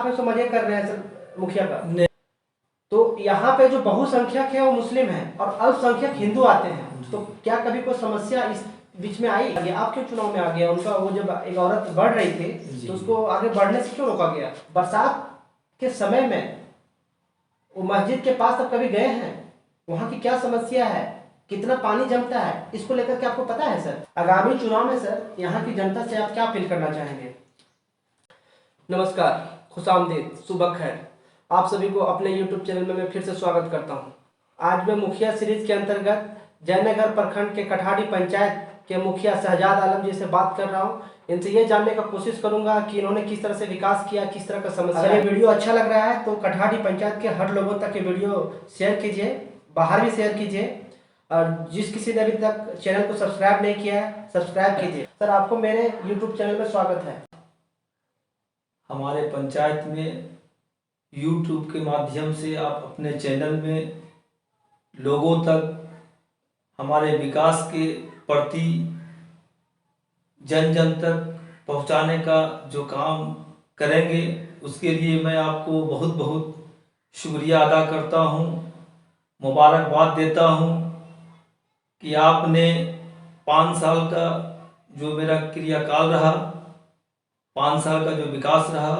आप इसको मजे कर रहे हैं सर मुखिया का। तो यहाँ पे जो बहुसंख्यक है वो मुस्लिम है और अल्पसंख्यक हिंदू आते हैं, तो क्या कभी कोई समस्या इस बीच में आई? ये आप क्यों चुनाव में आ गया? उनका वो जब एक औरत बढ़ रही थी तो उसको आगे बढ़ने से क्यों रोका गया? बरसात के समय में वो मस्जिद के पास आप कभी गए हैं? वहाँ की क्या समस्या है, कितना पानी जमता है, इसको लेकर के आपको पता है सर? आगामी चुनाव में सर यहाँ की जनता से आप क्या अपील करना चाहेंगे? नमस्कार, खुशामदीद, सुबह खैर। आप सभी को अपने YouTube चैनल में मैं फिर से स्वागत करता हूं। आज मैं मुखिया सीरीज के अंतर्गत जयनगर प्रखंड के कठाड़ी पंचायत के मुखिया शहजाद आलम जी से बात कर रहा हूं। इनसे ये जानने का कोशिश करूंगा कि इन्होंने किस तरह से विकास किया, किस तरह का समस्या। अगर ये वीडियो अच्छा लग रहा है तो कठाड़ी पंचायत के हर लोगों तक ये वीडियो शेयर कीजिए, बाहर भी शेयर कीजिए, और जिस किसी ने अभी तक चैनल को सब्सक्राइब नहीं किया है सब्सक्राइब कीजिए। सर, आपको मेरे YouTube चैनल में स्वागत है। हमारे पंचायत में YouTube के माध्यम से आप अपने चैनल में लोगों तक हमारे विकास के प्रति जन जन तक पहुंचाने का जो काम करेंगे, उसके लिए मैं आपको बहुत बहुत शुक्रिया अदा करता हूं, मुबारकबाद देता हूं कि आपने 5 साल का जो मेरा क्रियाकाल रहा, 5 साल का जो विकास रहा,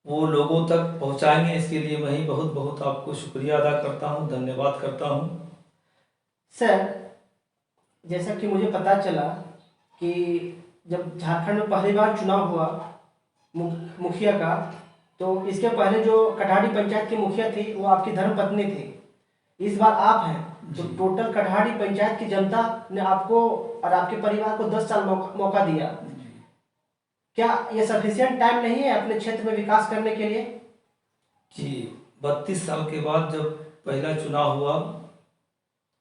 वो लोगों तक पहुंचाएंगे। इसके लिए मैं ही बहुत बहुत आपको शुक्रिया अदा करता हूं, धन्यवाद करता हूं। सर, जैसा कि मुझे पता चला कि जब झारखंड में पहली बार चुनाव हुआ मुखिया का, तो इसके पहले जो कठाड़ी पंचायत की मुखिया थी वो आपकी धर्मपत्नी थी। इस बार आप हैं, तो टोटल कठाड़ी पंचायत की जनता ने आपको और आपके परिवार को 10 साल मौका दिया। क्या ये सफिशिएंट टाइम नहीं है अपने क्षेत्र में विकास करने के लिए? जी, 32 साल के बाद जब पहला चुनाव हुआ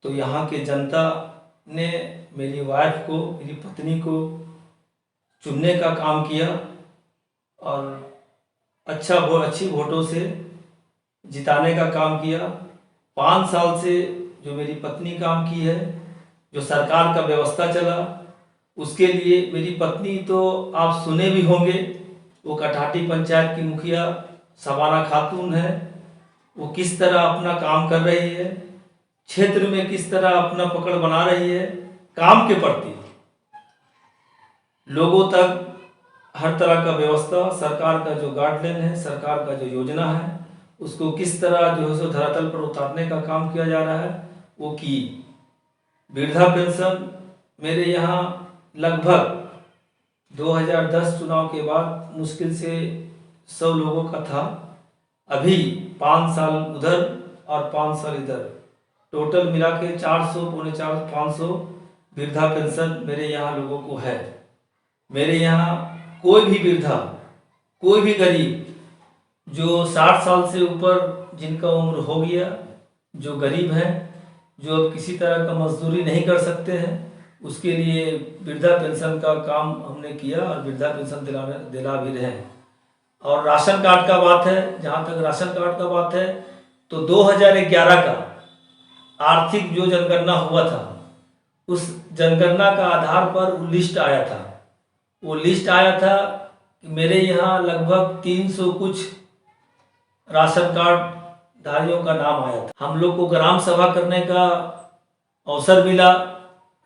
तो यहाँ के जनता ने मेरी वाइफ को, मेरी पत्नी को चुनने का काम किया और अच्छी वोटों से जिताने का काम किया। 5 साल से जो मेरी पत्नी काम की है, जो सरकार का व्यवस्था चला, उसके लिए मेरी पत्नी तो आप सुने भी होंगे, वो कठाड़ी पंचायत की मुखिया शबाना खातून है। वो किस तरह अपना काम कर रही है, क्षेत्र में किस तरह अपना पकड़ बना रही है, काम के प्रति लोगों तक हर तरह का व्यवस्था, सरकार का जो गाइडलाइन है, सरकार का जो योजना है, उसको किस तरह जो है सो धरातल पर उतारने का काम किया जा रहा है, वो की। वृद्धा पेंशन मेरे यहाँ लगभग 2010 चुनाव के बाद मुश्किल से 100 लोगों का था। अभी 5 साल उधर और 5 साल इधर, टोटल मिला के 400, पौने 500 वृद्धा पेंशन मेरे यहाँ लोगों को है। मेरे यहाँ कोई भी वृद्धा, कोई भी गरीब जो 60 साल से ऊपर जिनका उम्र हो गया, जो गरीब हैं, जो अब किसी तरह का मजदूरी नहीं कर सकते हैं, उसके लिए वृद्धा पेंशन का काम हमने किया और वृद्धा पेंशन दिला भी रहे हैं। और राशन कार्ड का बात है, जहाँ तक राशन कार्ड का बात है, तो 2011 का आर्थिक जो जनगणना हुआ था, उस जनगणना का आधार पर वो लिस्ट आया था। वो लिस्ट आया था कि मेरे यहाँ लगभग 300 कुछ राशन कार्ड धारियों का नाम आया था। हम लोग को ग्राम सभा करने का अवसर मिला,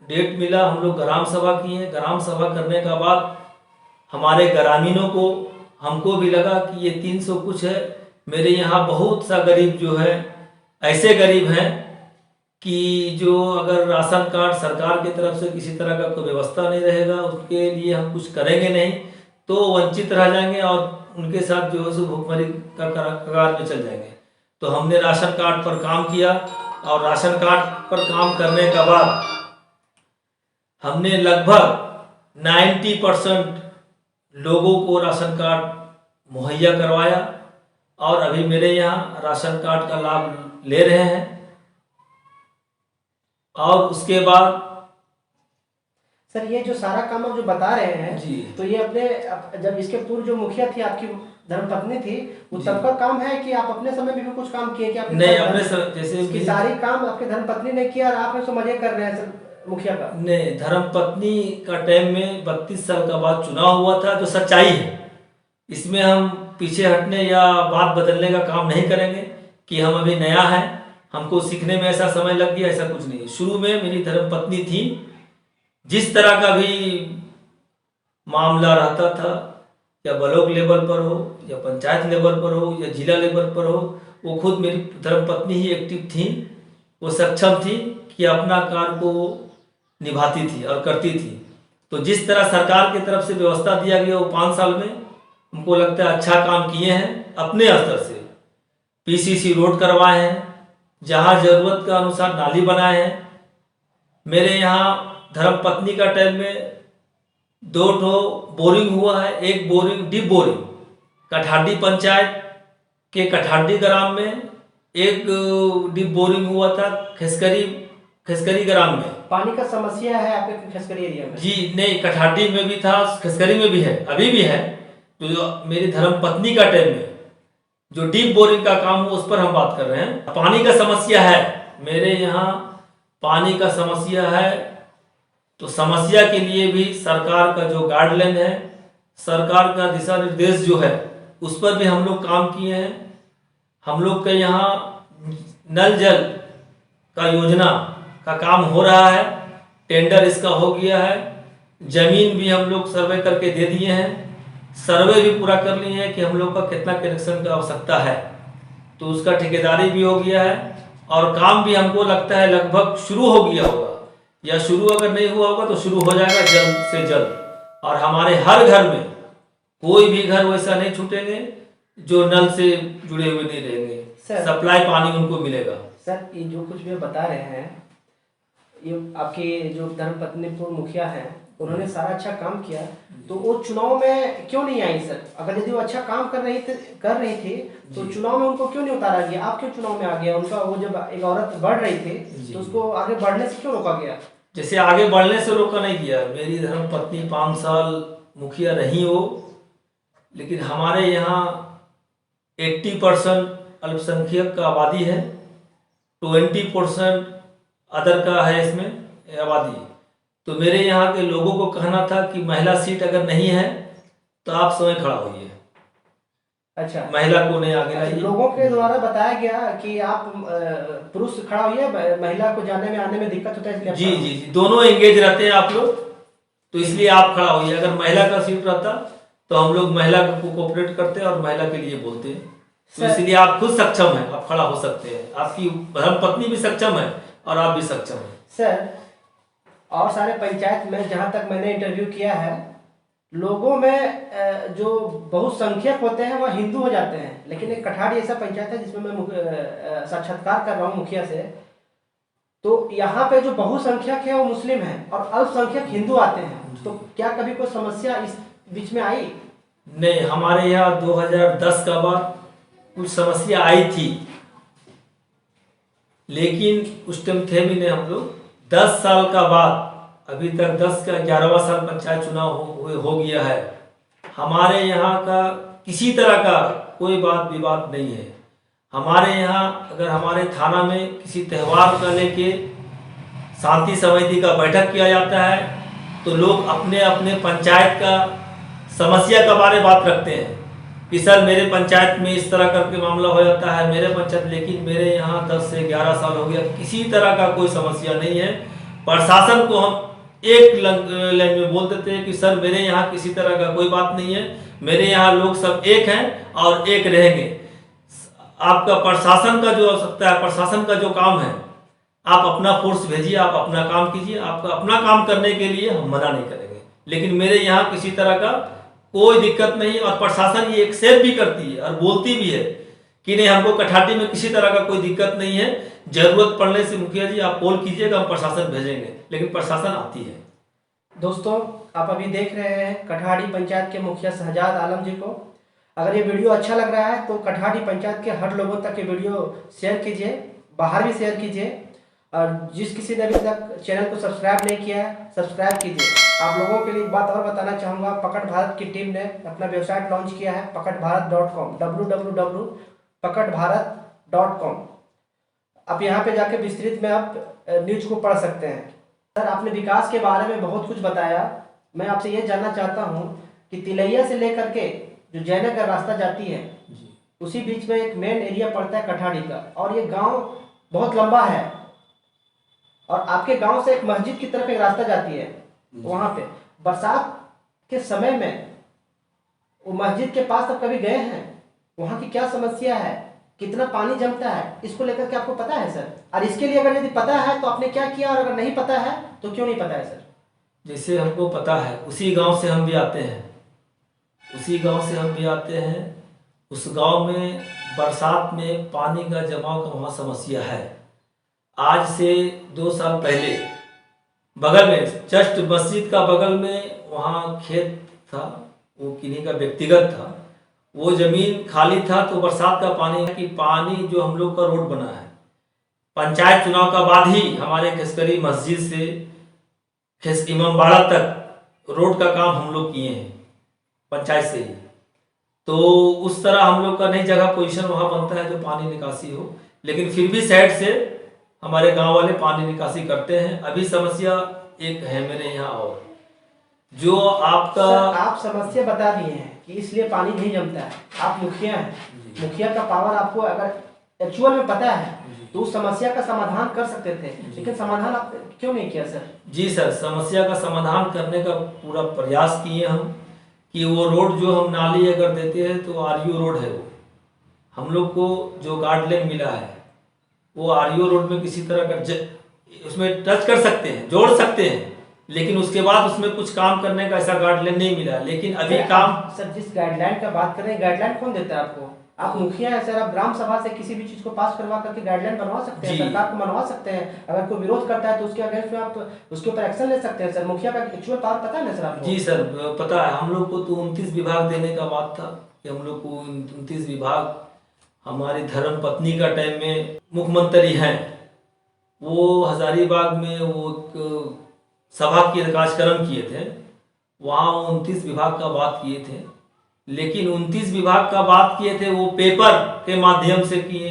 डेट मिला, हम लोग ग्राम सभा किए। ग्राम सभा करने का बाद हमारे ग्रामीणों को, हमको भी लगा कि ये 300 कुछ है। मेरे यहाँ बहुत सा गरीब जो है, ऐसे गरीब हैं कि जो अगर राशन कार्ड सरकार की तरफ से किसी तरह का कोई व्यवस्था नहीं रहेगा, उसके लिए हम कुछ करेंगे नहीं, तो वंचित रह जाएंगे और उनके साथ जो है सो भुखमरी का कगार में चल जाएंगे। तो हमने राशन कार्ड पर काम किया और राशन कार्ड पर काम करने के बाद हमने लगभग 90% लोगों को राशन कार्ड मुहैया करवाया और अभी मेरे यहाँ राशन कार्ड का लाभ ले रहे हैं। और उसके बाद सर, ये जो सारा काम आप जो बता रहे हैं जी, तो ये अपने जब इसके पूर्व जो मुखिया थी आपकी धर्मपत्नी थी, वो तब का काम है कि आप अपने समय में भी कुछ काम किए? कि आप नहीं, अपने जैसे कि सारी काम आपके धर्मपत्नी ने किया और आप इसको मजे कर रहे हैं सर मुखिया का? नहीं, धर्मपत्नी का टाइम में 32 साल का बाद चुनाव हुआ था, जो सच्चाई है। इसमें हम पीछे हटने या बात बदलने का काम नहीं करेंगे कि हम अभी नया है, हमको सीखने में ऐसा समय लग गया, ऐसा कुछ नहीं है। शुरू में मेरी धर्मपत्नी थी, जिस तरह का भी मामला रहता था, या ब्लॉक लेवल पर हो या पंचायत लेवल पर हो या जिला लेवल पर हो, वो खुद मेरी धर्मपत्नी ही एक्टिव थी। वो सक्षम थी कि अपना कार्य को निभाती थी और करती थी। तो जिस तरह सरकार की तरफ से व्यवस्था दिया गया वो 5 साल में हमको लगता है अच्छा काम किए हैं। अपने स्तर से पीसीसी रोड करवाए हैं, जहाँ जरूरत का अनुसार नाली बनाए हैं। मेरे यहाँ धर्मपत्नी का टाइम में 2 बोरिंग हुआ है। एक बोरिंग डीप बोरिंग कठाडी पंचायत के कठाडी ग्राम में, एक डीप बोरिंग हुआ था खिसकरी ग्राम में। पानी का समस्या है आपके खसकरी एरिया में? जी नहीं, कठाडी में भी था, खिसकरी में भी है, अभी भी है। तो जो मेरी धर्मपत्नी का टाइम में जो डीप बोरिंग का काम हो उस पर हम बात कर रहे हैं। पानी का समस्या है मेरे यहाँ, पानी का समस्या है। तो समस्या के लिए भी सरकार का जो गाइडलाइन है, सरकार का दिशा निर्देश जो है, उस पर भी हम लोग काम किए हैं। हम लोग के यहाँ नल जल का योजना का काम हो रहा है, टेंडर इसका हो गया है। जमीन भी हम लोग सर्वे करके दे दिए हैं, सर्वे भी पूरा कर लिए हैं कि हम लोग का कितना कनेक्शन की आवश्यकता है। तो उसका ठेकेदारी भी हो गया है और काम भी हमको लगता है लगभग शुरू हो गया होगा, या शुरू अगर नहीं हुआ होगा तो शुरू हो जाएगा जल्द से जल्द। और हमारे हर घर में कोई भी घर वैसा नहीं छूटेंगे जो नल से जुड़े हुए नहीं रहेंगे, सप्लाई पानी उनको मिलेगा। सर, ये जो कुछ भी बता रहे हैं, ये आपके जो धर्मपत्नी पूर्व मुखिया हैं, उन्होंने सारा अच्छा काम किया, तो वो चुनाव में क्यों नहीं आई सर? अगर यदि वो अच्छा काम कर रही थी तो चुनाव में उनको क्यों नहीं उतारा गया? आप क्यों चुनाव में आ गया? उनका वो जब एक औरत बढ़ रही थी तो उसको आगे बढ़ने से क्यों रोका गया? जैसे आगे बढ़ने से रोका नहीं गया, मेरी धर्मपत्नी 5 साल मुखिया रही हो, लेकिन हमारे यहाँ 80% अल्पसंख्यक का आबादी है, 20% अदर का है इसमें आबादी। तो मेरे यहाँ के लोगों को कहना था कि महिला सीट अगर नहीं है तो आप स्वयं खड़ा होइए। अच्छा, महिला को नहीं आगे लाइए। लोगों के द्वारा बताया गया कि आप पुरुष खड़ा होइए, महिला को जाने में आने में दिक्कत होता है इसलिए। जी जी जी, दोनों एंगेज रहते हैं आप लोग, तो इसलिए आप खड़ा होइए। अगर महिला का सीट रहता तो हम लोग महिला को कोऑपरेट करते और महिला के लिए बोलते। तो इसलिए आप खुद सक्षम हैं, आप खड़ा हो सकते हैं। आपकी धर्मपत्नी भी सक्षम है और आप भी सक्षम हैं। सर, और सारे पंचायत में जहाँ तक मैंने इंटरव्यू किया है, लोगों में जो बहुसंख्यक होते हैं वह हिंदू हो जाते हैं, लेकिन एक कठाड़ी ऐसा पंचायत है जिसमें मैं साक्षात्कार कर रहा हूँ मुखिया से, तो यहाँ पे जो बहुसंख्यक है वो मुस्लिम है और अल्पसंख्यक हिंदू आते हैं। तो क्या कभी कोई समस्या इस बीच में आई? नहीं, हमारे यहाँ 2010 का बाद कुछ समस्या आई थी, लेकिन उस टाइम थे भी नहीं हम लोग। 10 साल का बाद, अभी तक 10 का 11वां साल पंचायत चुनाव हो गया है, हमारे यहाँ का किसी तरह का कोई बात विवाद नहीं है। हमारे यहाँ अगर हमारे थाना में किसी त्यौहार को लेके शांति समिति का बैठक किया जाता है तो लोग अपने अपने पंचायत का समस्या के बारे में बात रखते हैं कि सर मेरे पंचायत में इस तरह करके मामला हो जाता है, मेरे पंचायत। लेकिन मेरे यहाँ 10 से 11 साल हो गया, किसी तरह का कोई समस्या नहीं है। प्रशासन को हम एक लाइन में बोल देते हैं कि सर मेरे यहाँ किसी तरह का कोई बात नहीं है, मेरे यहाँ लोग सब एक हैं और एक रहेंगे। आपका प्रशासन का जो आवश्यकता है, प्रशासन का जो काम है, आप अपना फोर्स भेजिए, आप अपना काम कीजिए। आपका अपना काम करने के लिए हम मना नहीं करेंगे, लेकिन मेरे यहाँ किसी तरह का कोई दिक्कत नहीं। और प्रशासन ये एक्सेप्ट भी करती है और बोलती भी है कि नहीं, हमको कठाटी में किसी तरह का कोई दिक्कत नहीं है, जरूरत पड़ने से मुखिया जी आप कॉल कीजिएगा, हम प्रशासन भेजेंगे। लेकिन प्रशासन आती है। दोस्तों, आप अभी देख रहे हैं कठाड़ी पंचायत के मुखिया शहजाद आलम जी को। अगर ये वीडियो अच्छा लग रहा है तो कठाड़ी पंचायत के हर लोगों तक ये वीडियो शेयर कीजिए, बाहर भी शेयर कीजिए। और जिस किसी ने अभी तक चैनल को सब्सक्राइब नहीं किया है, सब्सक्राइब कीजिए। आप लोगों के लिए एक बात और बताना चाहूँगा, पकड़ भारत की टीम ने अपना वेबसाइट लॉन्च किया है, pakadbharat.com, www.pakadbharat.com। आप यहाँ पे जाके विस्तृत में आप न्यूज को पढ़ सकते हैं। सर, आपने विकास के बारे में बहुत कुछ बताया। मैं आपसे ये जानना चाहता हूँ कि तिलैया से लेकर के जो जयनगर रास्ता जाती है, जी उसी बीच में एक मेन एरिया पड़ता है कठाड़ी का, और ये गांव बहुत लंबा है, और आपके गांव से एक मस्जिद की तरफ एक रास्ता जाती है। वहां पे बरसात के समय में वो मस्जिद के पास आप कभी गए हैं? वहां की क्या समस्या है, कितना पानी जमता है, इसको लेकर के आपको पता है सर? और इसके लिए अगर यदि पता है तो आपने क्या किया, और अगर नहीं पता है तो क्यों नहीं पता है सर? जैसे हमको पता है, उसी गांव से हम भी आते हैं, उसी गांव से हम भी आते हैं। उस गांव में बरसात में पानी का जमाव का वहाँ समस्या है। आज से 2 साल पहले बगल में, जस्ट मस्जिद का बगल में वहाँ खेत था, वो किन्हीं का व्यक्तिगत था, वो जमीन खाली था। तो बरसात का पानी कि पानी जो हम लोग का रोड बना है, पंचायत चुनाव का बाद ही हमारे खिसकरी मस्जिद से इमामबाड़ा तक रोड का काम हम लोग किए हैं पंचायत से ही। तो उस तरह हम लोग का नई जगह पोजीशन वहाँ बनता है जो पानी निकासी हो, लेकिन फिर भी साइड से हमारे गांव वाले पानी निकासी करते हैं। अभी समस्या एक है मेरे यहाँ, और जो आपका सर आप समस्या बता दिए हैं कि इसलिए पानी नहीं जमता है, आप मुखिया हैं, मुखिया का पावर आपको अगर एक्चुअल में पता है तो उस समस्या का समाधान कर सकते थे, लेकिन समाधान आप क्यों नहीं किया सर? जी सर, समस्या का समाधान करने का पूरा प्रयास किए हम कि वो रोड जो हम नाली अगर देते हैं तो आरयू रोड है, वो हम लोग को जो गाइडलाइन मिला है वो आरयू रोड में किसी तरह का उसमें टच कर सकते हैं, जोड़ सकते हैं, लेकिन उसके बाद उसमें कुछ काम करने का ऐसा गाइडलाइन नहीं मिला। लेकिन अभी काम सर जिस गाइडलाइन का बात कर रहे हैं, गाइडलाइन कौन देता है आपको? आप मुखिया हैं सर, आप ग्राम सभा से किसी भी चीज को पास करवा करके गाइडलाइन बनवा सकते हैं, सरकार को मनवा सकते हैं। अगर कोई विरोध करता है तो उसके अगेंस्ट में आप उसके ऊपर एक्शन ले सकते हैं सर। मुखिया का एक्चुअल पावर पता है ना सर आपको? जी सर पता है। हम लोग को तो 29 विभाग देने का बात था कि हम लोग को 29 विभाग, हमारी धर्म पत्नी का टाइम में मुख्यमंत्री हैं, वो हजारीबाग में वो सभा के कार्यक्रम किए थे, वहाँ 29 विभाग का बात किए थे। लेकिन 29 विभाग का बात किए थे वो पेपर के माध्यम से किए,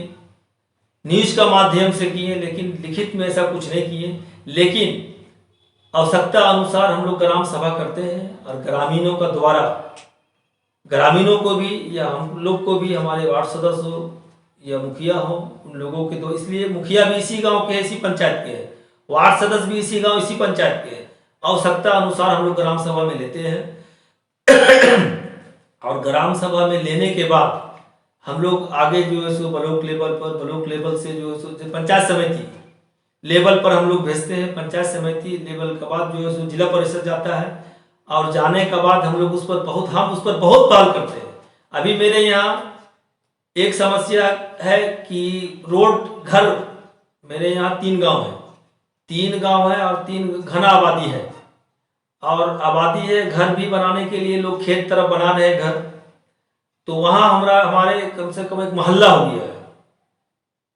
न्यूज का माध्यम से किए, लेकिन लिखित में ऐसा कुछ नहीं किए। लेकिन आवश्यकता अनुसार हम लोग ग्राम सभा करते हैं, और ग्रामीणों का द्वारा, ग्रामीणों को भी या हम लोग को भी, हमारे वार्ड सदस्य हो या मुखिया हो, उन लोगों के, तो इसलिए मुखिया भी इसी गांव के, इसी पंचायत के हैं, वार्ड सदस्य भी इसी गांव इसी पंचायत के हैं। आवश्यकता अनुसार हम लोग ग्राम सभा में लेते हैं और ग्राम सभा में लेने के बाद हम लोग आगे जो है सो ब्लॉक लेवल पर, ब्लॉक लेवल से जो है सो पंचायत समिति लेवल पर हम लोग भेजते हैं। पंचायत समिति लेवल के बाद जो है सो जिला परिषद जाता है, और जाने के बाद हम लोग उस पर बहुत पहल करते हैं। अभी मेरे यहाँ एक समस्या है कि रोड, घर, मेरे यहाँ 3 गांव है, 3 गांव है और 3 घना आबादी है, और आबादी है। घर भी बनाने के लिए लोग खेत तरफ बना रहे हैं घर, तो वहाँ हमारे कम से कम एक मोहल्ला हो गया है।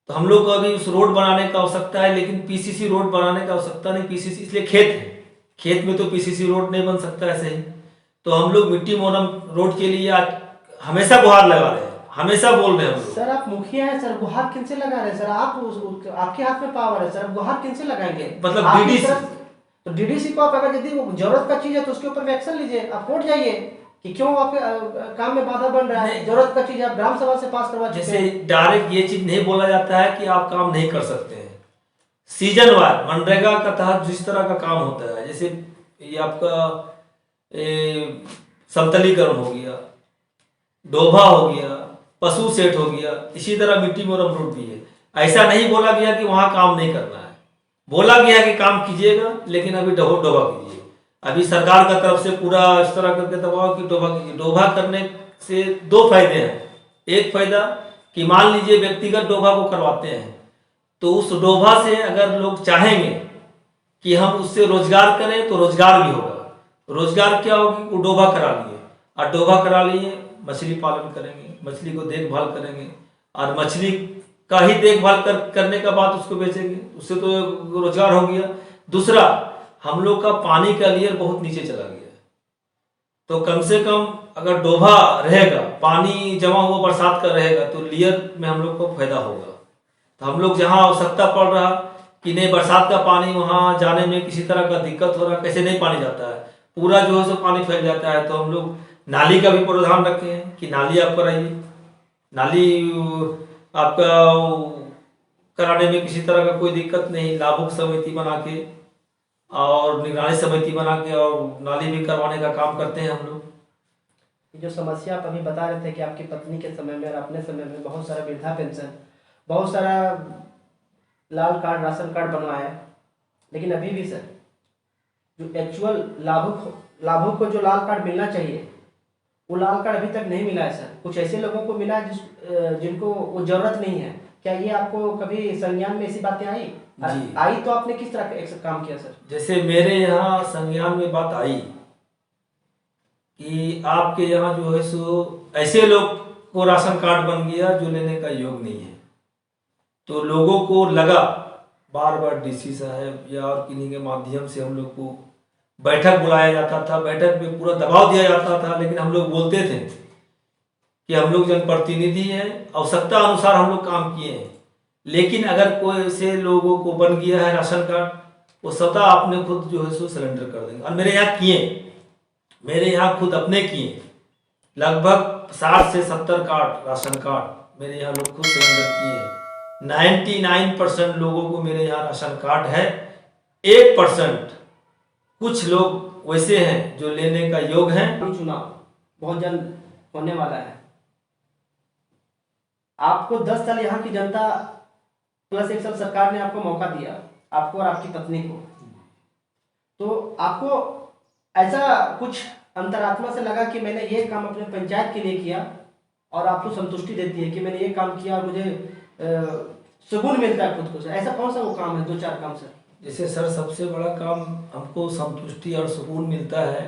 तो हम लोग को अभी उस रोड बनाने का आवश्यकता है, लेकिन पीसीसी रोड बनाने का आवश्यकता नहीं, पीसीसी इसलिए खेत है, खेत में तो पीसीसी रोड नहीं बन सकता ऐसे ही। तो हम लोग मिट्टी मोरम रोड के लिए आज हमेशा गुहार लगा रहे हैं, हमेशा बोल रहे हैं हम लोग। सर आप मुखिया हैं सर, गुहार किन से लगा रहे हैं सर? आपके हाथ में पावर है सर, आप गुहार किन से लगाएंगे? मतलब डीडीसी, तो डीडीसी को आप अगर यदि जरूरत का चीज है तो उसके ऊपर में एक्शन लीजिए, आप कोर्ट जाइए कि क्यों आपके काम में बाधा बन रहा है। जरूरत का चीज आप ग्राम सभा से पास करवा चुके जैसे हैं। डायरेक्ट ये चीज नहीं बोला जाता है कि आप काम नहीं कर सकते हैं। सीजन वार मनरेगा का तहत जिस तरह का काम होता है, जैसे ये आपका समतलीकरण हो गया, डोभा हो गया, पशु सेट हो गया, इसी तरह मिट्टी मोरम रोड भी है। ऐसा नहीं बोला गया कि वहां काम नहीं करना है, बोला गया कि काम कीजिएगा, लेकिन अभी डोभा कीजिए। अभी सरकार का तरफ से पूरा इस तरह करके दबाव कि डोभा कीजिए। डोभा करने से 2 फायदे हैं। एक फायदा कि मान लीजिए व्यक्तिगत डोभा को करवाते हैं, तो उस डोभा से अगर लोग चाहेंगे कि हम उससे रोजगार करें तो रोजगार भी होगा। रोजगार क्या होगी? वो डोभा करा लिए, और डोभा करा लिए मछली पालन करेंगे, मछली को देखभाल करेंगे, और मछली का ही देखभाल करने का बाद उसको बेचेंगे, उससे तो रोजगार हो गया। दूसरा, हम लोग का पानी का लेयर बहुत नीचे चला गया है, तो कम से कम अगर डोभा रहेगा, पानी जमा हुआ बरसात का रहेगा, तो लेयर में हम लोग को फायदा होगा। तो हम लोग जहाँ आवश्यकता पड़ रहा कि नहीं बरसात का पानी वहाँ जाने में किसी तरह का दिक्कत हो रहा, कैसे नहीं पानी जाता है, पूरा जो है सो पानी फैल जाता है, तो हम लोग नाली का भी प्रावधान रखे हैं कि नाली आप कराइए, नाली आपका कराने में किसी तरह का कोई दिक्कत नहीं, लाभुक समिति बना के और निगरानी समिति बना के और नाली भी करवाने का काम करते हैं हम लोग। जो समस्या आप अभी बता रहे थे कि आपकी पत्नी के समय में और अपने समय में बहुत सारा वृद्धा पेंशन, बहुत सारा लाल कार्ड, राशन कार्ड बनवाया, लेकिन अभी भी सर जो एक्चुअल लाभुक को जो लाल कार्ड मिलना चाहिए वो लाल कार्ड अभी तक नहीं मिला है सर। कुछ ऐसे लोगों को मिला है जिनको वो जरूरत नहीं है। क्या ये आपको कभी संज्ञान में ऐसी बातें आई? जी। आई तो आपने किस तरह का एक काम किया सर? जैसे मेरे यहाँ संज्ञान में बात आई कि आपके यहाँ जो है सो ऐसे लोग को राशन कार्ड बन गया जो लेने का योग नहीं है, तो लोगों को लगा, बार बार डीसी साहब या और किन्हीं के माध्यम से हम लोग को बैठक बुलाया जाता था, बैठक में पूरा दबाव दिया जाता था, लेकिन हम लोग बोलते थे कि हम लोग जनप्रतिनिधि हैं, आवश्यकता अनुसार हम लोग काम किए हैं। लेकिन अगर कोई ऐसे लोगों को बन गया है राशन कार्ड, वो स्वतः अपने खुद जो है सो सरेंडर कर देंगे। और मेरे यहाँ किए, मेरे यहाँ खुद अपने किए, लगभग 60 से 70 कार्ड, राशन कार्ड मेरे यहाँ लोग खुद सरेंडर किए हैं। 99% लोगों को मेरे यहाँ राशन कार्ड है। 1% कुछ लोग वैसे हैं जो लेने का योग हैं। चुनाव बहुत जल्द होने वाला है। आपको 10 साल यहाँ की जनता प्लस 1 साल सरकार ने आपको मौका दिया, आपको और आपकी पत्नी को, तो आपको ऐसा कुछ अंतरात्मा से लगा कि मैंने ये काम अपने पंचायत के लिए किया और आपको संतुष्टि देती है कि मैंने ये काम किया और मुझे सुकून मिलता है खुद को सर? ऐसा कौन सा वो काम है, 2-4 काम सर? जैसे सर सबसे बड़ा काम हमको संतुष्टि और सुकून मिलता है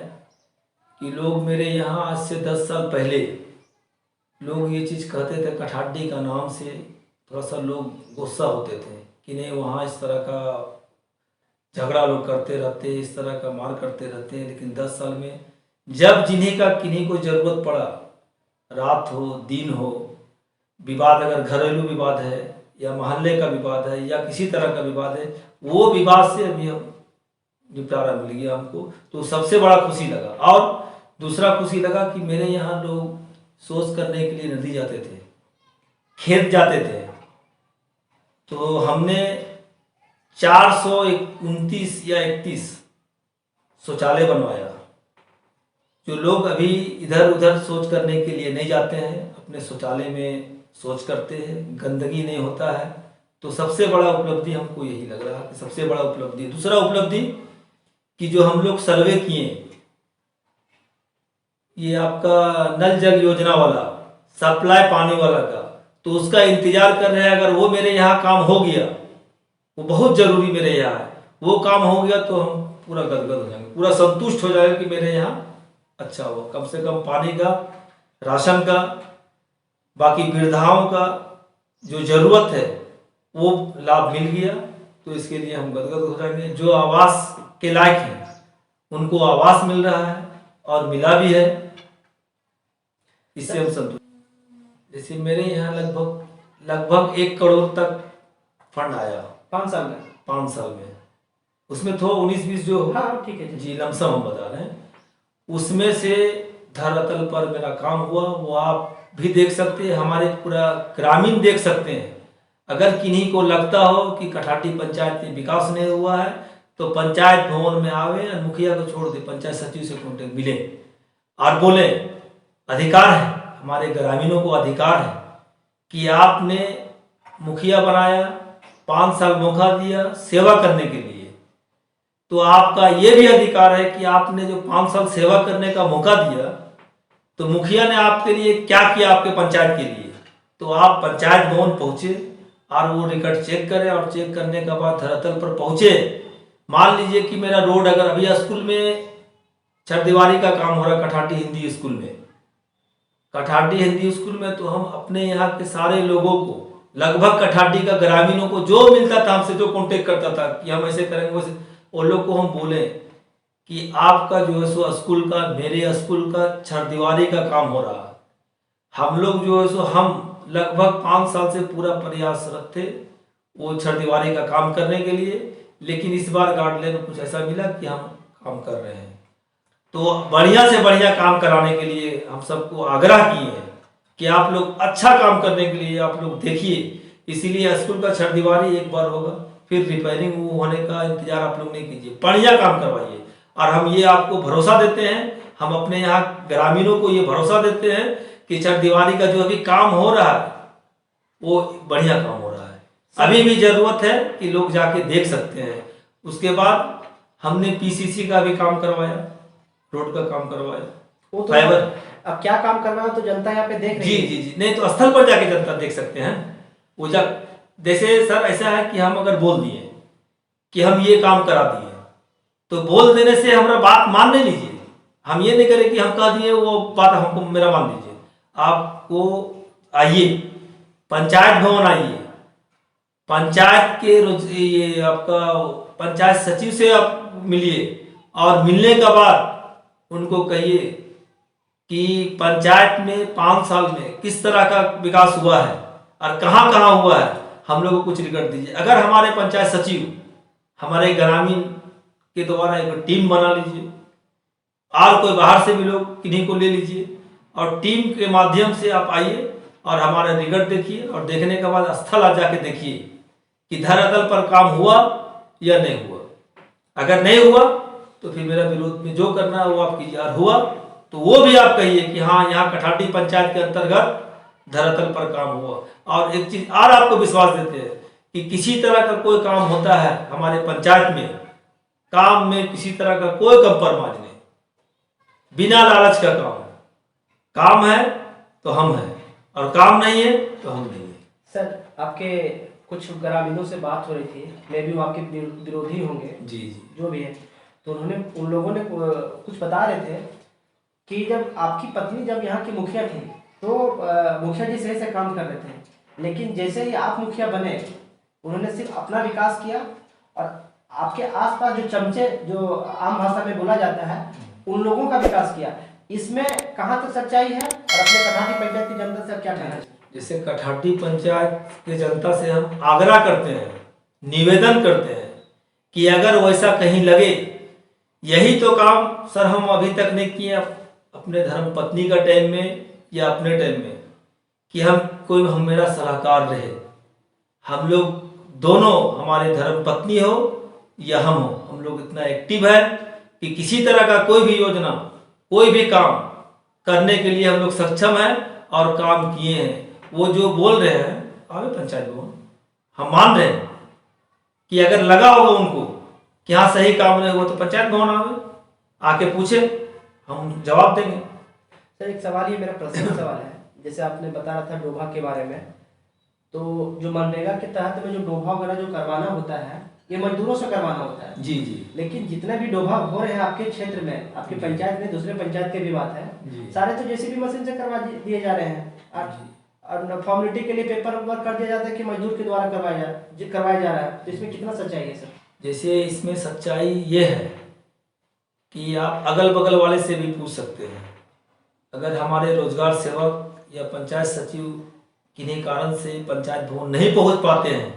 कि लोग मेरे यहाँ आज से 10 साल पहले लोग ये चीज़ कहते थे, कठाडी का नाम से थोड़ा सा लोग गुस्सा होते थे कि नहीं वहाँ इस तरह का झगड़ा लोग करते रहते, इस तरह का मार करते रहते हैं। लेकिन 10 साल में जब किन्हीं को ज़रूरत पड़ा, रात हो दिन हो, विवाद अगर घरेलू विवाद है या मोहल्ले का विवाद है या किसी तरह का विवाद है, वो विवाद से अभी हम निपटारा मिल गया हमको, तो सबसे बड़ा खुशी लगा। और दूसरा खुशी लगा कि मेरे यहाँ लोग शौच करने के लिए नदी जाते थे, खेत जाते थे, तो हमने 429 या 31 शौचालय बनवाया। जो लोग अभी इधर उधर शौच करने के लिए नहीं जाते हैं, अपने शौचालय में शौच करते हैं, गंदगी नहीं होता है, तो सबसे बड़ा उपलब्धि हमको यही लग रहा है कि सबसे बड़ा उपलब्धि। दूसरा उपलब्धि कि जो हम लोग सर्वे किए, ये आपका नल जल योजना वाला, सप्लाई पानी वाला का, तो उसका इंतजार कर रहे हैं। अगर वो मेरे यहाँ काम हो गया, वो बहुत जरूरी मेरे यहाँ है, वो काम हो गया तो हम पूरा गदगद हो जाएंगे, पूरा संतुष्ट हो जाएगा कि मेरे यहाँ अच्छा हुआ। कम से कम पानी का, राशन का, बाकी वृद्धाओं का जो जरूरत है वो लाभ मिल गया, तो इसके लिए हम गदगद हो जाएंगे। जो आवास के लायक हैं उनको आवास मिल रहा है और मिला भी है, इससे हम संतुष्ट। जैसे मेरे यहाँ लगभग 1 करोड़ तक फंड आया 5 साल में। 5 साल में, उसमें तो 19-20 जो, हाँ ठीक है जी लमसम हम बता रहे हैं, उसमें से धरातल पर मेरा काम हुआ वो आप भी देख सकते हैं, हमारे पूरा ग्रामीण देख सकते हैं। अगर किन्हीं को लगता हो कि कठाटी पंचायत में विकास नहीं हुआ है तो पंचायत भवन में आवे और मुखिया को छोड़ दे, पंचायत सचिव से कॉन्टेक्ट मिले और बोले। अधिकार है, हमारे ग्रामीणों को अधिकार है कि आपने मुखिया बनाया, 5 साल मौका दिया सेवा करने के लिए, तो आपका ये भी अधिकार है कि आपने जो 5 साल सेवा करने का मौका दिया, तो मुखिया ने आपके लिए क्या किया आपके पंचायत के लिए, तो आप पंचायत भवन पहुंचे और वो रिकॉर्ड चेक करें, और चेक करने के बाद धरातल पर पहुंचे। मान लीजिए कि मेरा रोड, अगर अभी स्कूल में छठदीवारी का काम हो रहा है कठाटी हिंदी स्कूल में, कठाटी हिंदी स्कूल में, तो हम अपने यहाँ के सारे लोगों को, लगभग कठाटी का ग्रामीणों को जो मिलता था हमसे, जो कांटेक्ट करता था कि हम ऐसे करेंगे वैसे, उन लोग को हम बोले कि आपका जो है सो स्कूल का, मेरे स्कूल का छठदीवारी का काम हो रहा है। हम लोग जो है सो हम लगभग 5 साल से पूरा प्रयासरत थे वो छठदीवारी का काम करने के लिए, लेकिन इस बार गाइडलाइन कुछ ऐसा मिला कि हम काम कर रहे हैं। तो बढ़िया से बढ़िया काम कराने के लिए हम सबको आग्रह किए हैं कि आप लोग अच्छा काम करने के लिए आप लोग देखिए। इसीलिए स्कूल का छठदीवारी एक बार होगा, फिर रिपेयरिंग होने का इंतजार आप लोग नहीं कीजिए, बढ़िया काम करवाइए। और हम ये आपको भरोसा देते हैं, हम अपने यहाँ ग्रामीणों को ये भरोसा देते हैं कि छठदीवारी का जो अभी काम हो रहा है वो बढ़िया काम हो रहा है। अभी भी जरूरत है कि लोग जाके देख सकते हैं। उसके बाद हमने पीसीसी का भी काम करवाया, रोड का काम करवाया, वो तो फाइबर। अब क्या काम करना है तो जनता यहाँ पे देख रही जी है। जी जी, नहीं तो स्थल पर जाके जनता देख सकते हैं। वो जब जैसे सर ऐसा है कि हम अगर बोल दिए कि हम ये काम करा दिए, तो बोल देने से हमारा बात मान नहीं लीजिए। हम ये नहीं करें कि हम कह दिए वो बात हमको मेरा मान लीजिए। आपको आइए, पंचायत भवन आइए, पंचायत के ये आपका पंचायत सचिव से आप मिलिए, और मिलने के बाद उनको कहिए कि पंचायत में 5 साल में किस तरह का विकास हुआ है और कहाँ कहाँ हुआ है, हम लोग को कुछ रिकॉर्ड दीजिए। अगर हमारे पंचायत सचिव हमारे ग्रामीण के द्वारा एक टीम बना लीजिए, और कोई बाहर से भी लोग किन्हीं को ले लीजिए, और टीम के माध्यम से आप आइए और हमारा रिकॉर्ड देखिए, और देखने के बाद स्थल आ जाके देखिए कि धरातल पर काम हुआ या नहीं हुआ। अगर नहीं हुआ तो फिर मेरा विरोध में जो करना है वो आप कीजिए, और हुआ तो वो भी आप कहिए कि हाँ यहाँ कठाटी पंचायत के अंतर्गत धरातल पर काम हुआ। और एक चीज और आपको विश्वास देते हैं कि किसी तरह का कोई काम होता है हमारे पंचायत में, काम में किसी तरह का कोई कंप्रोमाइज नहीं, बिना लालच का काम है तो हम हैं, और काम नहीं है तो हम नहीं है। सर आपके कुछ ग्रामीणों से बात हो रही थी, मे भी वो आपके विरोधी होंगे, जी जी, जो भी है, तो उन लोगों ने कुछ बता रहे थे कि जब आपकी पत्नी जब यहाँ की मुखिया थी तो मुखिया जी सही से काम कर रहे थे, लेकिन जैसे ही आप मुखिया बने उन्होंने सिर्फ अपना विकास किया, और आपके आसपास जो चमचे, जो आम भाषा में बोला जाता है, उन लोगों का विकास किया। इसमें कहाँ तक सच्चाई है, और अपने कठाटी पंचायत की जनता से क्या कहना है? जैसे कठाटी पंचायत के जनता से हम आग्रह करते हैं, निवेदन करते हैं कि अगर वैसा कहीं लगे, यही तो काम सर हम अभी तक नहीं किए अपने धर्म पत्नी का टाइम में या अपने टाइम में, कि हम मेरा सलाहकार रहे। हम लोग दोनों, हमारे धर्म पत्नी हो या हम लोग इतना एक्टिव है कि किसी तरह का कोई भी योजना, कोई भी काम करने के लिए हम लोग सक्षम हैं और काम किए हैं। वो जो बोल रहे हैं आवे पंचायत भवन, हम मान रहे हैं कि अगर लगा होगा उनको कि हाँ सही काम नहीं हुआ तो पंचायत भवन आवे, आके पूछे, हम जवाब देंगे। सर एक सवाल, ये मेरा पर्सनल सवाल है, जैसे आपने बता रहा था डोभा के बारे में, तो जो मनरेगा के तहत में जो डोभा वगैरह जो करवाना होता है ये मजदूरों से करवाना होता है। जी जी, लेकिन जितने भी डोभा हो रहे हैं आपके क्षेत्र में, आपकी पंचायत में, दूसरे पंचायत के भी बात है, सारे तो जेसीबी मशीन से करवा दिए जा रहे हैं, और फॉर्मेलिटी के लिए पेपर वर्क कर दिया जाता है कि मजदूर के द्वारा करवाया जा रहा है। तो इसमें कितना सच्चाई है सर? जैसे इसमें सच्चाई ये है कि आप अगल बगल वाले से भी पूछ सकते हैं। अगर हमारे रोजगार सेवक या पंचायत सचिव किन्हीं कारण से पंचायत भवन नहीं पहुंच पाते हैं,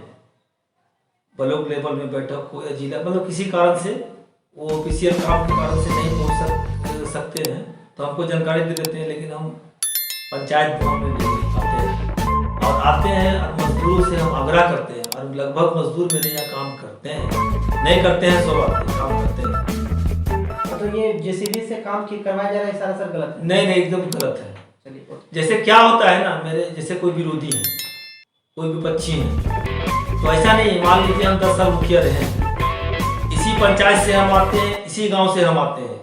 ब्लॉक लेवल में बैठक हो या जिला, मतलब किसी कारण से वो ऑफिशियल काम के कारण से नहीं पहुंच सकते हैं, तो हमको जानकारी दे देते हैं। लेकिन हम पंचायत भवन में नहीं आते हैं, और आते हैं और मजदूरों से हम आग्रह करते हैं, और लगभग मजदूर मेरे यहाँ काम करते हैं, नहीं करते हैं सो बात, काम करते हैं। तो ये जेसीबी से काम की करवाया जा रहा है, सारा सर गलत है? नहीं एकदम गलत है। चलिए, जैसे क्या होता है ना, मेरे जैसे कोई विरोधी है, कोई विपक्षी है, तो ऐसा नहीं, मान लीजिए हम 10 साल मुखिया रहे हैं, इसी पंचायत से हम आते हैं, इसी गांव से हम आते हैं,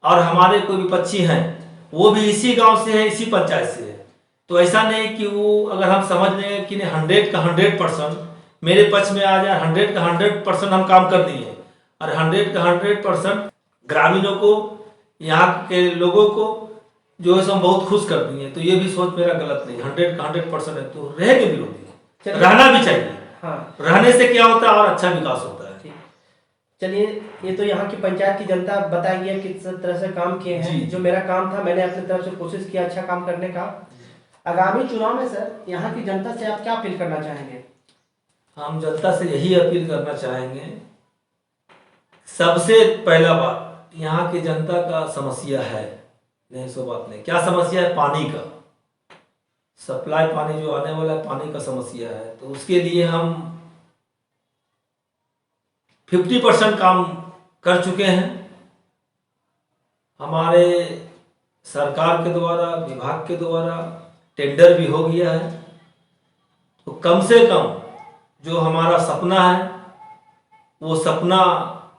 और हमारे कोई विपक्षी हैं वो भी इसी गांव से है, इसी पंचायत से है, तो ऐसा नहीं कि वो अगर हम समझ लें कि 100 का 100% मेरे पक्ष में आ जाए, 100 का 100% हम काम कर दिए, और 100 का 100% ग्रामीणों को, यहाँ के लोगों को जो है हम बहुत खुश कर दिए, तो ये भी सोच मेरा गलत नहीं। 100 का 100% है तो रहेंगे विरोधी, रहना भी चाहिए। हाँ, रहने से क्या होता है और अच्छा विकास होता है। चलिए, ये तो यहाँ की पंचायत की जनता बताएगी कि किस तरह से काम किए हैं। जो मेरा काम था, मैंने अपनी तरफ से कोशिश किया अच्छा काम करने का। आगामी चुनाव में सर यहाँ की जनता से आप क्या अपील करना चाहेंगे? हम जनता से यही अपील करना चाहेंगे, सबसे पहला बात यहाँ की जनता का समस्या है, नहीं सो बात नहीं। क्या समस्या है? पानी का सप्लाई, पानी जो आने वाला है, पानी का समस्या है। तो उसके लिए हम 50% काम कर चुके हैं। हमारे सरकार के द्वारा, विभाग के द्वारा टेंडर भी हो गया है। तो कम से कम जो हमारा सपना है वो सपना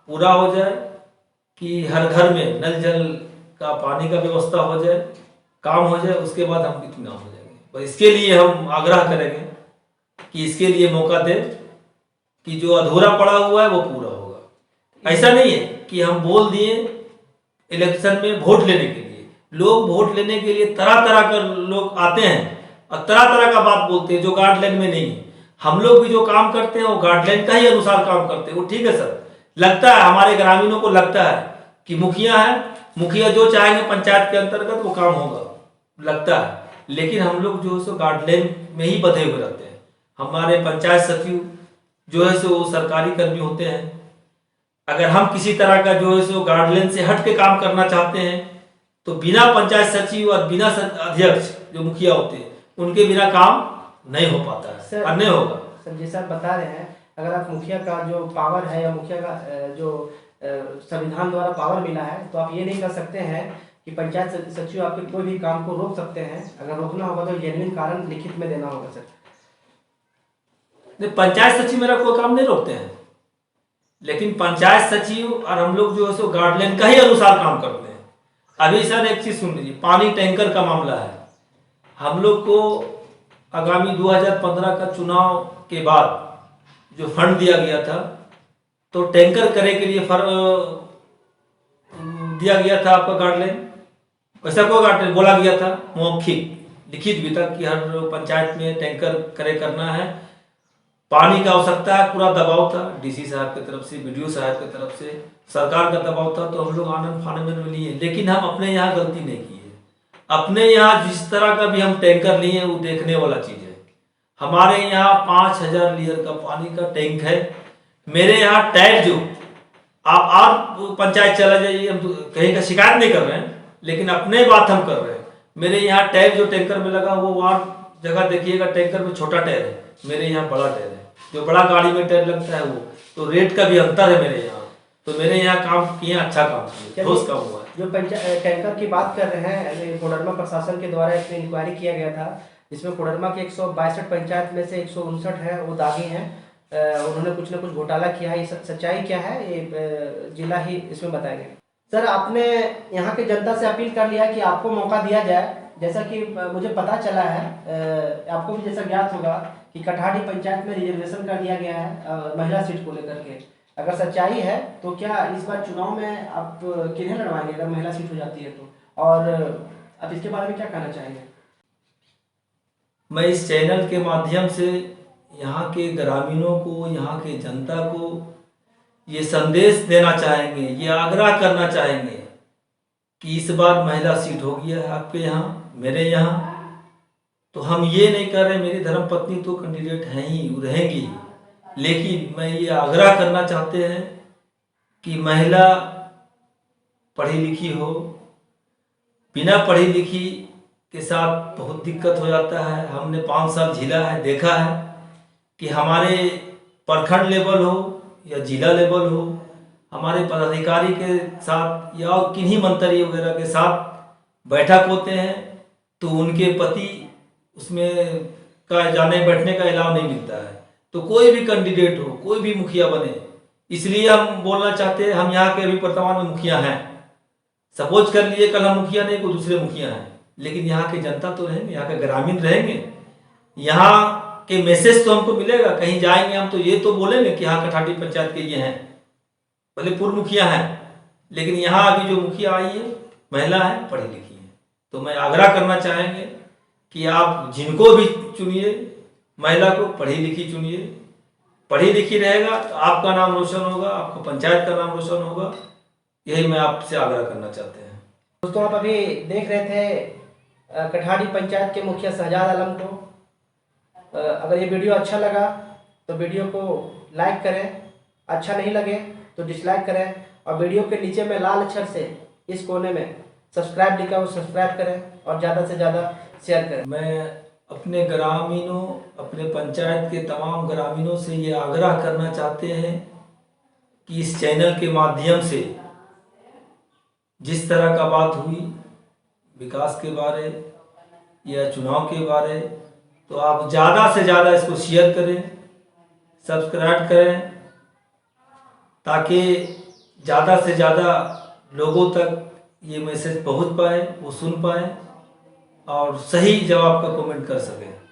पूरा हो जाए कि हर घर में नल जल का, पानी का व्यवस्था हो जाए, काम हो जाए। उसके बाद हम इत्मीनान हो जाएंगे। और इसके लिए हम आग्रह करेंगे कि इसके लिए मौका दें कि जो अधूरा पड़ा हुआ है वो पूरा होगा। ऐसा नहीं है कि हम बोल दिए इलेक्शन में वोट लेने के लिए। लोग वोट लेने के लिए तरह तरह के लोग आते हैं और तरह तरह का बात बोलते हैं जो गाइडलाइन में नहीं है। हम लोग भी जो काम करते हैं वो गाइडलाइन का ही अनुसार काम करते हैं। वो ठीक है सर, लगता है हमारे ग्रामीणों को लगता है कि मुखिया है, मुखिया जो चाहेंगे पंचायत के अंतर्गत वो काम होगा, लगता है। लेकिन हम लोग जो है सो गाइडलाइन में ही बंधे हुए रहते हैं। हमारे पंचायत सचिव जो है सो सरकारी कर्मी होते हैं। अगर हम किसी तरह का जो है सो गाइडलाइन से हट के काम करना चाहते हैं तो बिना पंचायत सचिव और बिना अध्यक्ष जो मुखिया होते हैं उनके बिना काम नहीं हो पाता है सर, और नहीं होगा। सर जैसा आप बता रहे हैं, अगर आप मुखिया का जो पावर है या मुखिया का जो संविधान द्वारा पावर मिला है, तो आप ये नहीं कर सकते हैं कि पंचायत सचिव आपके कोई भी काम को रोक सकते हैं। अगर रोकना होगा तो जेन्युइन कारण लिखित में देना होगा सर। नहीं, पंचायत सचिव मेरा कोई काम नहीं रोकते हैं, लेकिन पंचायत सचिव और हम लोग जो है सो गाइडलाइन का ही अनुसार काम करते हैं। अभी सर एक चीज सुन लीजिए, पानी टैंकर का मामला है। हम लोग को आगामी 2015 का चुनाव के बाद जो फंड दिया गया था, तो टैंकर करे के लिए दिया गया था आपका गाइडलाइन। वैसा कोई गाइडलाइन बोला गया था, मौखिक लिखित भी था कि हर पंचायत में टैंकर करे करना है। पानी का आवश्यकता है, पूरा दबाव था डीसी साहब की तरफ से, बीडीओ साहब की तरफ से, सरकार का दबाव था। तो हम लोग आनंद फानंद में लिए, लेकिन हम अपने यहाँ गलती नहीं की है। अपने यहाँ जिस तरह का भी हम टैंकर लिए वो देखने वाला चीज है। हमारे यहाँ 5000 लीटर का पानी का टैंक है। मेरे यहाँ टैग जो आप पंचायत चला जाइए, हम तो कहीं का शिकायत नहीं कर रहे हैं, लेकिन अपने बात हम कर रहे हैं। मेरे यहाँ टैग जो टैंकर में लगा वो वहाँ जगह देखिएगा, टैंकर में छोटा टायर है, मेरे यहाँ बड़ा टायर है। जो बड़ा गाड़ी में टायर लगता है वो, तो रेट का भी अंतर है मेरे यहाँ। तो मेरे यहाँ काम किए, अच्छा काम किए, ठोस काम हुआ है। जो टैंकर की बात कर रहे हैं, कोडरमा प्रशासन के द्वारा एक इंक्वायरी किया गया था, जिसमें कोडरमा के 162 पंचायत में से 159 है वो दागी हैं। उन्होंने कुछ न कुछ घोटाला किया है। ये सच्चाई क्या है, ये जिला ही इसमें बताएंगे। सर, आपने यहाँ के जनता से अपील कर लिया कि आपको मौका दिया जाए। जैसा कि मुझे पता चला है, आपको भी जैसा ज्ञात होगा कि कठाड़ी पंचायत में रिजर्वेशन कर दिया गया है महिला सीट को लेकर के। अगर सच्चाई है तो क्या इस बार चुनाव में आप किन्हें लड़वाएंगे अगर महिला सीट हो जाती है तो? और आप इसके बारे में क्या कहना चाहेंगे? मैं इस चैनल के माध्यम से यहाँ के ग्रामीणों को, यहाँ के जनता को ये संदेश देना चाहेंगे, ये आग्रह करना चाहेंगे कि इस बार महिला सीट हो गया है आपके यहाँ, मेरे यहाँ। तो हम ये नहीं कर रहे मेरी धर्मपत्नी तो कैंडिडेट हैं ही, वो रहेंगी, लेकिन मैं ये आग्रह करना चाहते हैं कि महिला पढ़ी लिखी हो। बिना पढ़ी लिखी के साथ बहुत दिक्कत हो जाता है। हमने 5 साल झेला है, देखा है कि हमारे प्रखंड लेवल हो या जिला लेवल हो, हमारे पदाधिकारी के साथ या किन्हीं मंत्री वगैरह के साथ बैठक होते हैं तो उनके पति उसमें का जाने बैठने का अलाव नहीं मिलता है। तो कोई भी कैंडिडेट हो, कोई भी मुखिया बने, इसलिए हम बोलना चाहते हैं, हम यहाँ के अभी वर्तमान में मुखिया हैं। सपोज कर लिए कल हम मुखिया नहीं, कोई दूसरे मुखिया हैं, लेकिन यहाँ के जनता तो रहेंगे, यहाँ के ग्रामीण रहेंगे। यहाँ के मैसेज तो हमको मिलेगा, कहीं जाएंगे हम तो ये तो बोलेंगे कि हाँ कठाड़ी पंचायत के ये हैं, भले पूर्व मुखिया हैं, लेकिन यहाँ अभी जो मुखिया आई है महिला है, पढ़ी लिखी है। तो मैं आग्रह करना चाहेंगे कि आप जिनको भी चुनिए, महिला को पढ़ी लिखी चुनिए। पढ़ी लिखी रहेगा तो आपका नाम रोशन होगा, आपको पंचायत का नाम रोशन होगा। यही मैं आपसे आग्रह करना चाहते हैं। दोस्तों, आप अभी देख रहे थे कठाड़ी पंचायत के मुखिया शहजाद आलम को। अगर ये वीडियो अच्छा लगा तो वीडियो को लाइक करें, अच्छा नहीं लगे तो डिसलाइक करें। और वीडियो के नीचे में लाल अक्षर से इस कोने में सब्सक्राइब लिखा हो, सब्सक्राइब करें और ज़्यादा से ज़्यादा शेयर करें। मैं अपने ग्रामीणों, अपने पंचायत के तमाम ग्रामीणों से ये आग्रह करना चाहते हैं कि इस चैनल के माध्यम से जिस तरह का बात हुई विकास के बारे या चुनाव के बारे, तो आप ज़्यादा से ज़्यादा इसको शेयर करें, सब्सक्राइब करें, ताकि ज़्यादा से ज़्यादा लोगों तक ये मैसेज पहुंच पाए, वो सुन पाए और सही जवाब का कमेंट कर सकें।